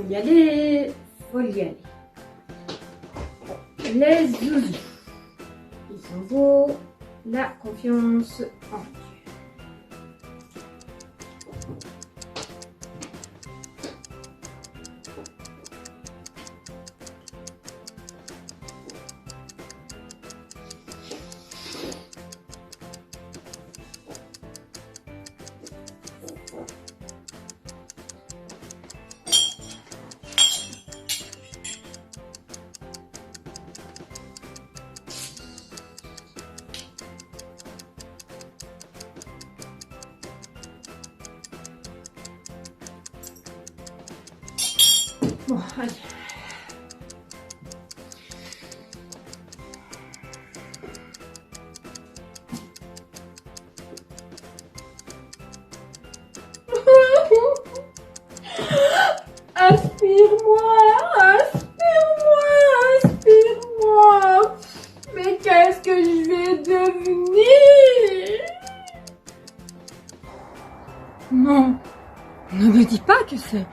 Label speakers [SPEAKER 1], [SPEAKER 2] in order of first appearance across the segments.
[SPEAKER 1] y aller, faut y aller. Les zouzous. Il s'en vaut la confiance en Dieu. Bon, allez. Aspire-moi, aspire-moi, aspire-moi. Mais qu'est-ce que je vais devenir? Non, ne me dis pas que c'est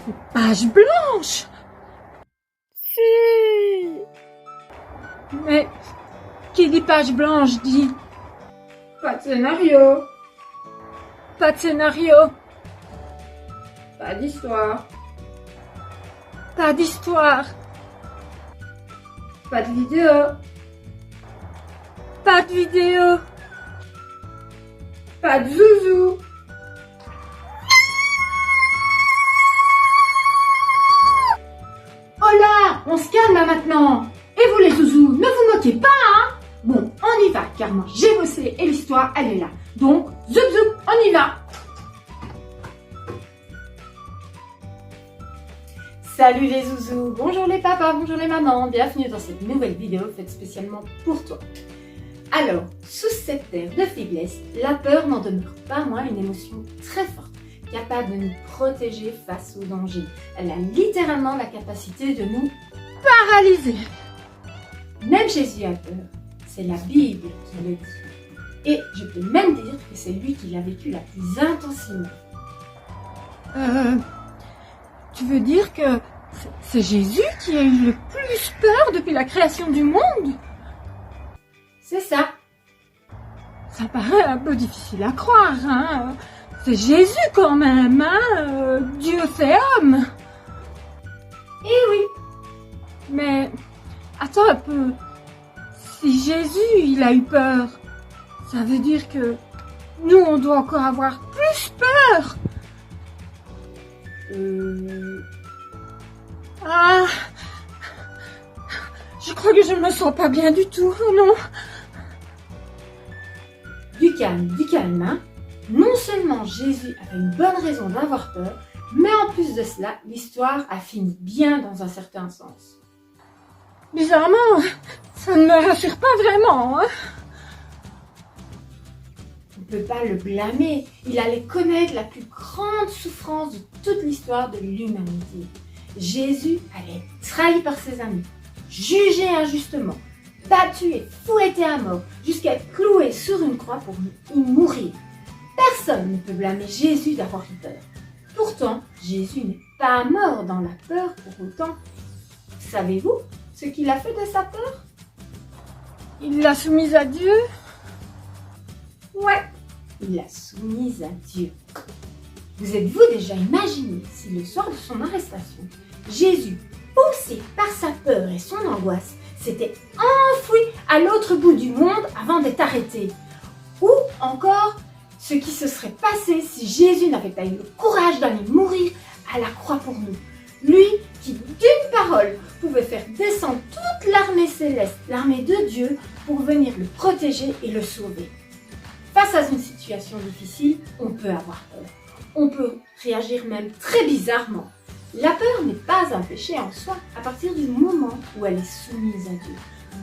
[SPEAKER 1] une page blanche. Si. Mais qui dit page blanche dit pas de scénario. Pas de scénario. Pas d'histoire. Pas d'histoire. Pas de vidéo. Pas de vidéo. Pas de zouzou. Oh là, on se calme là maintenant. Et vous les zouzous, ne vous moquez pas, hein. Bon, on y va, car moi j'ai bossé et l'histoire, elle est là. Donc, zoup zoup, on y va. Salut les zouzous, bonjour les papas, bonjour les mamans, bienvenue dans cette nouvelle vidéo faite spécialement pour toi. Alors, sous cette terre de faiblesse, la peur n'en demeure pas moins une émotion très forte, capable de nous protéger face au danger. Elle a littéralement la capacité de nous paralyser. Même Jésus a peur, c'est la Bible qui le dit. Et je peux même dire que c'est lui qui l'a vécu la plus intensément. Tu veux dire que c'est Jésus qui a eu le plus peur depuis la création du monde? C'est ça. Ça paraît un peu difficile à croire, hein. C'est Jésus quand même, hein. Dieu c'est homme. Eh oui. Mais attends un peu. Si Jésus il a eu peur, ça veut dire que nous on doit encore avoir plus peur. Ah, je crois que je ne me sens pas bien du tout, non. Du calme, hein. Non seulement Jésus avait une bonne raison d'avoir peur, mais en plus de cela, l'histoire a fini bien dans un certain sens. Bizarrement, ça ne me rassure pas vraiment, hein. On ne peut pas le blâmer, il allait connaître la plus grande souffrance de toute l'histoire de l'humanité. Jésus allait être trahi par ses amis, jugé injustement, battu et fouetté à mort, jusqu'à être cloué sur une croix pour y mourir. Personne ne peut blâmer Jésus d'avoir eu peur. Pourtant, Jésus n'est pas mort dans la peur pour autant. Savez-vous ce qu'il a fait de sa peur? Il l'a soumise à Dieu? Ouais, il l'a soumise à Dieu. Vous êtes-vous déjà imaginé si le soir de son arrestation, Jésus, poussé par sa peur et son angoisse, s'était enfoui à l'autre bout du monde avant d'être arrêté? Ou encore, ce qui se serait passé si Jésus n'avait pas eu le courage d'aller mourir à la croix pour nous. Lui qui, d'une parole, pouvait faire descendre toute l'armée céleste, l'armée de Dieu, pour venir le protéger et le sauver. Face à une situation difficile, on peut avoir peur. On peut réagir même très bizarrement. La peur n'est pas un péché en soi à partir du moment où elle est soumise à Dieu.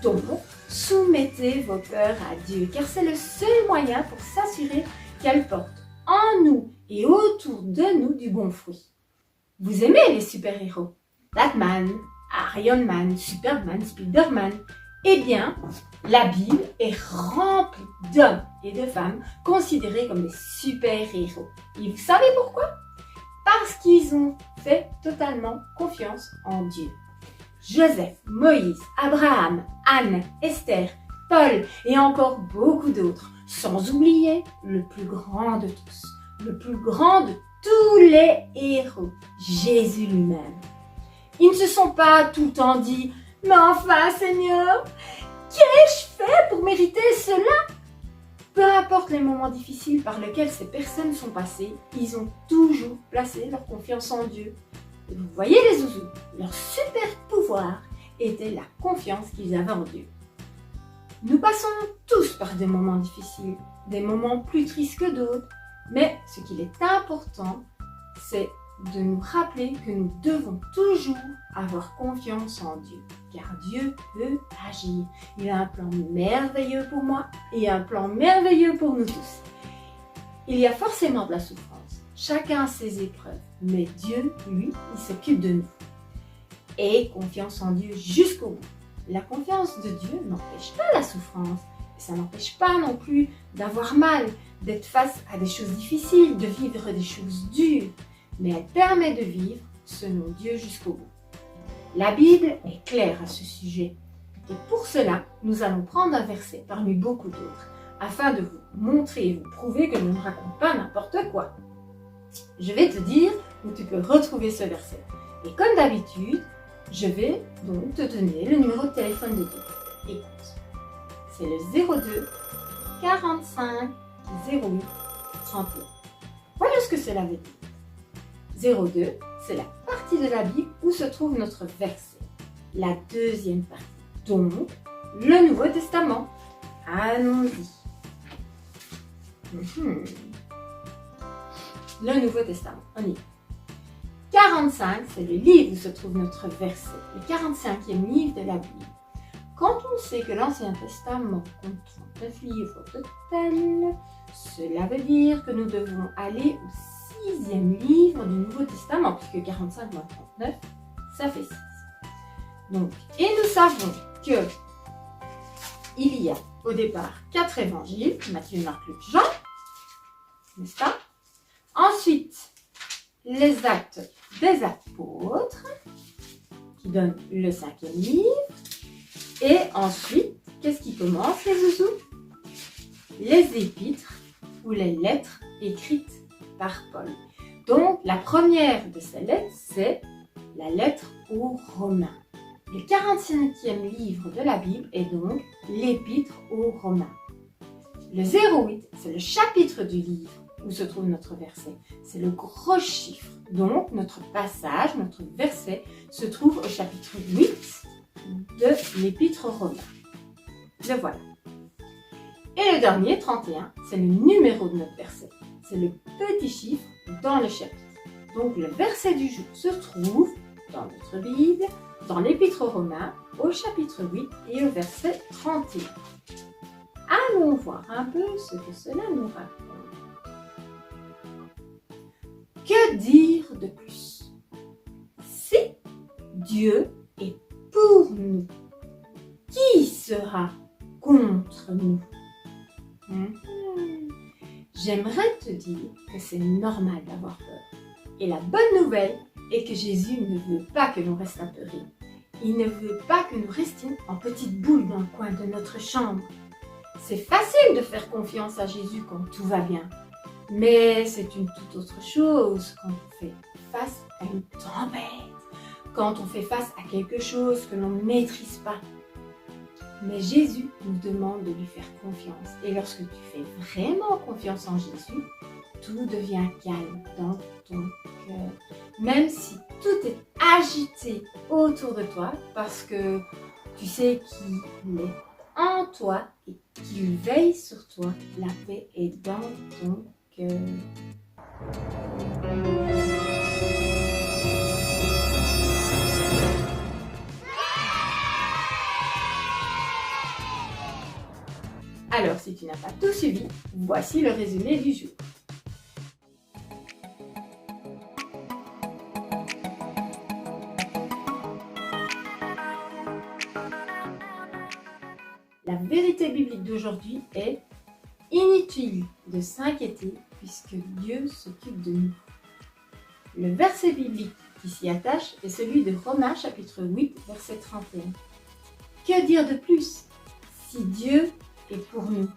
[SPEAKER 1] Donc, soumettez vos peurs à Dieu, car c'est le seul moyen pour s'assurer qu'elle porte en nous et autour de nous du bon fruit. Vous aimez les super-héros? Batman, Iron Man, Superman, Spider-Man. Eh bien, la Bible est remplie d'hommes et de femmes considérés comme des super-héros. Et vous savez pourquoi? parce qu'ils ont fait totalement confiance en Dieu. Joseph, Moïse, Abraham, Anne, Esther, Paul et encore beaucoup d'autres, sans oublier le plus grand de tous, le plus grand de tous les héros, Jésus lui-même. Ils ne se sont pas tout le temps dit « Mais enfin Seigneur, qu'ai-je fait pour mériter cela ?» Peu importe les moments difficiles par lesquels ces personnes sont passées, ils ont toujours placé leur confiance en Dieu. Et vous voyez les zouzous, leur super pouvoir était la confiance qu'ils avaient en Dieu. Nous passons tous par des moments difficiles, des moments plus tristes que d'autres, mais ce qu'il est important, c'est de nous rappeler que nous devons toujours avoir confiance en Dieu, car Dieu peut agir. Il a un plan merveilleux pour moi et un plan merveilleux pour nous tous. Il y a forcément de la souffrance, chacun a ses épreuves, mais Dieu, lui, il s'occupe de nous. Et confiance en Dieu jusqu'au bout. La confiance de Dieu n'empêche pas la souffrance, et ça n'empêche pas non plus d'avoir mal, d'être face à des choses difficiles, de vivre des choses dures, mais elle permet de vivre selon Dieu jusqu'au bout. La Bible est claire à ce sujet, et pour cela, nous allons prendre un verset parmi beaucoup d'autres, afin de vous montrer et vous prouver que je ne raconte pas n'importe quoi. Je vais te dire où tu peux retrouver ce verset. Et comme d'habitude, je vais donc te donner le numéro de téléphone de Dieu. Écoute, c'est le 02 45 08 31. Voilà ce que cela veut dire. 02, c'est la partie de la Bible où se trouve notre verset. La deuxième partie, donc le Nouveau Testament. Allons-y. Le Nouveau Testament, on y va. 45, c'est le livre où se trouve notre verset, le 45e livre de la Bible. Quand on sait que l'Ancien Testament compte 39 livres au total, cela veut dire que nous devons aller au 6e livre du Nouveau Testament, puisque 45 moins 39, ça fait 6. Donc, et nous savons que il y a au départ 4 évangiles, Matthieu, Marc, Luc, Jean, n'est-ce pas? Ensuite, les actes des apôtres, qui donnent le 5e livre. Et ensuite, qu'est-ce qui commence les zouzous? Les épîtres ou les lettres écrites par Paul. Donc, la première de ces lettres, c'est la lettre aux Romains. Le 45e livre de la Bible est donc l'épître aux Romains. Le 08, c'est le chapitre du livre où se trouve notre verset. C'est le gros chiffre. Donc, notre passage, notre verset, se trouve au chapitre 8 de l'Épître aux Romains. Le voilà. Et le dernier, 31, c'est le numéro de notre verset. C'est le petit chiffre dans le chapitre. Donc, le verset du jour se trouve dans notre Bible, dans l'Épître aux Romains, au chapitre 8 et au verset 31. Allons voir un peu ce que cela nous raconte. Que dire de plus? Si Dieu est pour nous, qui sera contre nous? J'aimerais te dire que c'est normal d'avoir peur. Et la bonne nouvelle est que Jésus ne veut pas que l'on reste apeuré. Il ne veut pas que nous restions en petite boule dans le coin de notre chambre. C'est facile de faire confiance à Jésus quand tout va bien. Mais c'est une toute autre chose quand on fait face à une tempête, quand on fait face à quelque chose que l'on ne maîtrise pas. Mais Jésus nous demande de lui faire confiance. Et lorsque tu fais vraiment confiance en Jésus, tout devient calme dans ton cœur. Même si tout est agité autour de toi, parce que tu sais qu'il est en toi et qu'il veille sur toi, la paix est dans ton cœur. Alors, si tu n'as pas tout suivi, voici le résumé du jour. La vérité biblique d'aujourd'hui est inutile de s'inquiéter puisque Dieu s'occupe de nous. Le verset biblique qui s'y attache est celui de Romains chapitre 8, verset 31. Que dire de plus? Si Dieu est pour nous,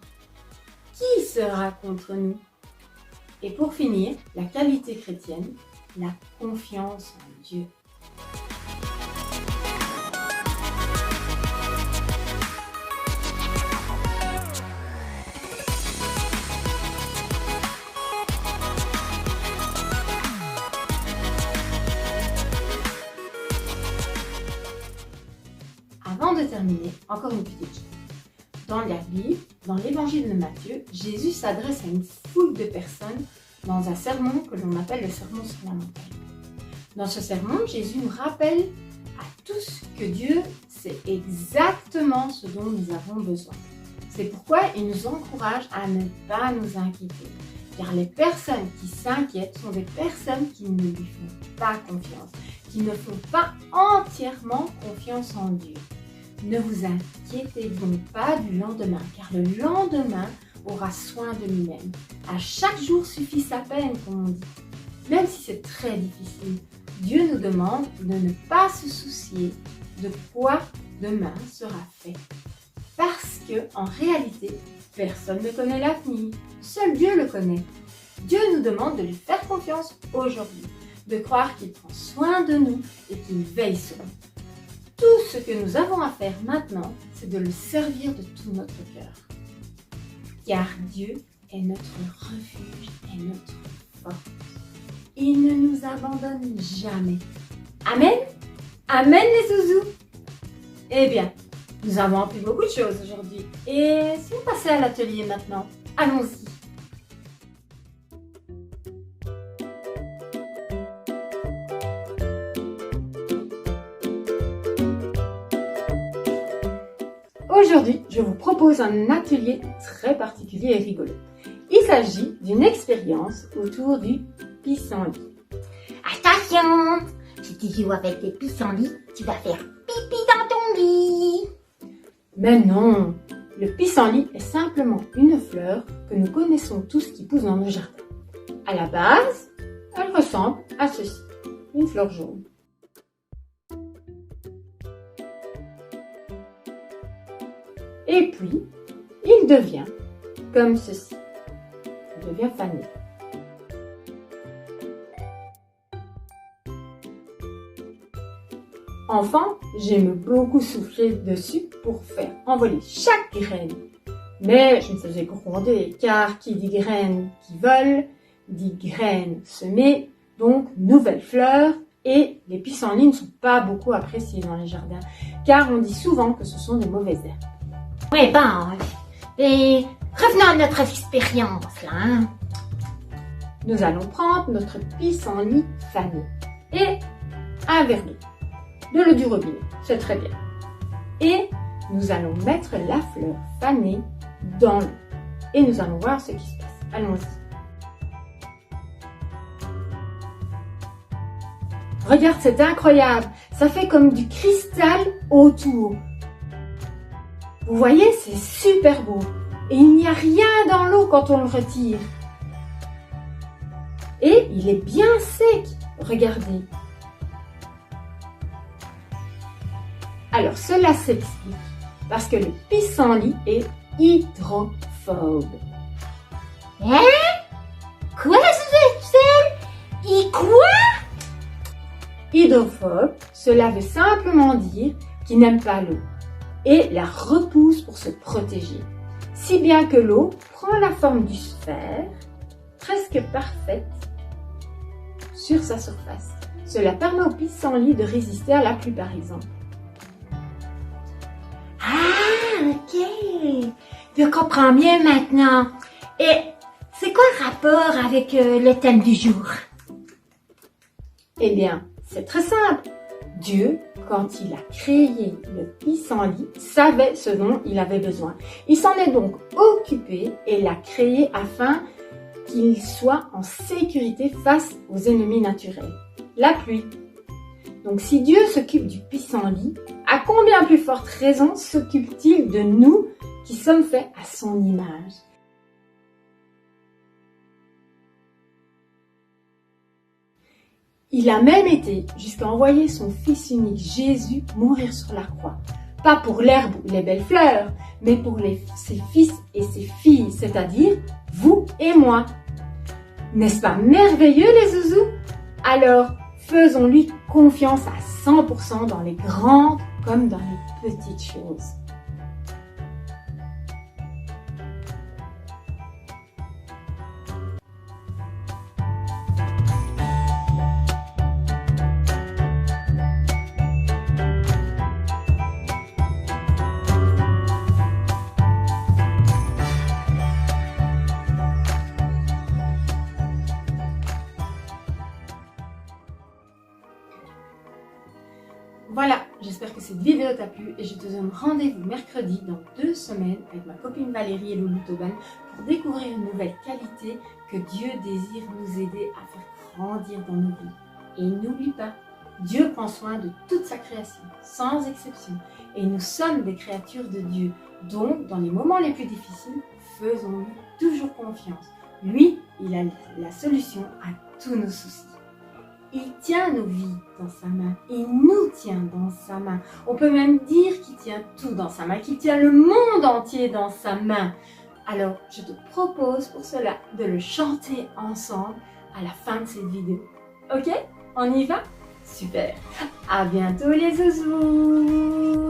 [SPEAKER 1] qui sera contre nous? Et pour finir, la qualité chrétienne, la confiance en Dieu. Avant de terminer, encore une petite chose. Dans la Bible, dans l'évangile de Matthieu, Jésus s'adresse à une foule de personnes dans un sermon que l'on appelle le sermon sur la montagne. Dans ce sermon, Jésus nous rappelle à tous que Dieu sait exactement ce dont nous avons besoin. C'est pourquoi il nous encourage à ne pas nous inquiéter, car les personnes qui s'inquiètent sont des personnes qui ne lui font pas confiance, qui ne font pas entièrement confiance en Dieu. Ne vous inquiétez donc pas du lendemain, car le lendemain aura soin de lui-même. À chaque jour suffit sa peine, comme on dit. Même si c'est très difficile, Dieu nous demande de ne pas se soucier de quoi demain sera fait. Parce que, en réalité, personne ne connaît l'avenir. Seul Dieu le connaît. Dieu nous demande de lui faire confiance aujourd'hui, de croire qu'il prend soin de nous et qu'il veille sur nous. Tout ce que nous avons à faire maintenant, c'est de le servir de tout notre cœur. Car Dieu est notre refuge et notre force. Il ne nous abandonne jamais. Amen? Amen les zouzous! Eh bien, nous avons appris beaucoup de choses aujourd'hui. Et si on passait à l'atelier maintenant, allons-y. Aujourd'hui, je vous propose un atelier très particulier et rigolo. Il s'agit d'une expérience autour du pissenlit.
[SPEAKER 2] Attention! Si tu joues avec des pissenlits, tu vas faire pipi dans ton lit.
[SPEAKER 1] Mais non! Le pissenlit est simplement une fleur que nous connaissons tous qui pousse dans nos jardins. À la base, elle ressemble à ceci, une fleur jaune. Et puis, il devient comme ceci. Il devient fané. Enfant, j'aime beaucoup souffler dessus pour faire envoler chaque graine. Mais je me faisais gronder, car qui dit graines qui volent, dit graines semées, donc nouvelles fleurs, et les pissenlits ne sont pas beaucoup appréciés dans les jardins, car on dit souvent que ce sont des mauvaises herbes.
[SPEAKER 2] Oui, bon. Et revenons à notre expérience, là. Hein?
[SPEAKER 1] Nous allons prendre notre pissenlit fané et un verre d'eau. De l'eau du robinet, c'est très bien. Et nous allons mettre la fleur fanée dans l'eau. Et nous allons voir ce qui se passe. Allons-y. Regarde, c'est incroyable. Ça fait comme du cristal autour. Vous voyez, c'est super beau. Et il n'y a rien dans l'eau quand on le retire. Et il est bien sec. Regardez. Alors, cela s'explique parce que le pissenlit est hydrophobe.
[SPEAKER 2] Hein? Quoi, c'est? Et quoi?
[SPEAKER 1] Hydrophobe, cela veut simplement dire qu'il n'aime pas l'eau et la repousse pour se protéger. Si bien que l'eau prend la forme du sphère, presque parfaite, sur sa surface. Cela permet au pissenlit de résister à la pluie, par exemple.
[SPEAKER 2] Ah, ok. Je comprends mieux maintenant. Et c'est quoi le rapport avec le thème du jour?
[SPEAKER 1] Eh bien, c'est très simple. Dieu, quand il a créé le pissenlit, savait ce dont il avait besoin. Il s'en est donc occupé et l'a créé afin qu'il soit en sécurité face aux ennemis naturels. La pluie. Donc si Dieu s'occupe du pissenlit, à combien plus forte raison s'occupe-t-il de nous qui sommes faits à son image? Il a même été jusqu'à envoyer son fils unique Jésus mourir sur la croix. Pas pour l'herbe ou les belles fleurs, mais pour ses fils et ses filles, c'est-à-dire vous et moi. N'est-ce pas merveilleux les zouzous? Alors, faisons-lui confiance à 100% dans les grandes comme dans les petites choses. Voilà, j'espère que cette vidéo t'a plu et je te donne rendez-vous mercredi dans 2 semaines avec ma copine Valérie et Loulou Tauban pour découvrir une nouvelle qualité que Dieu désire nous aider à faire grandir dans nos vies. Et n'oublie pas, Dieu prend soin de toute sa création, sans exception. Et nous sommes des créatures de Dieu. Donc, dans les moments les plus difficiles, faisons-lui toujours confiance. Lui, il a la solution à tous nos soucis. Il tient nos vies dans sa main. Il nous tient dans sa main. On peut même dire qu'il tient tout dans sa main, qu'il tient le monde entier dans sa main. Alors, je te propose pour cela de le chanter ensemble à la fin de cette vidéo. Ok? On y va? Super! À bientôt les zouzous!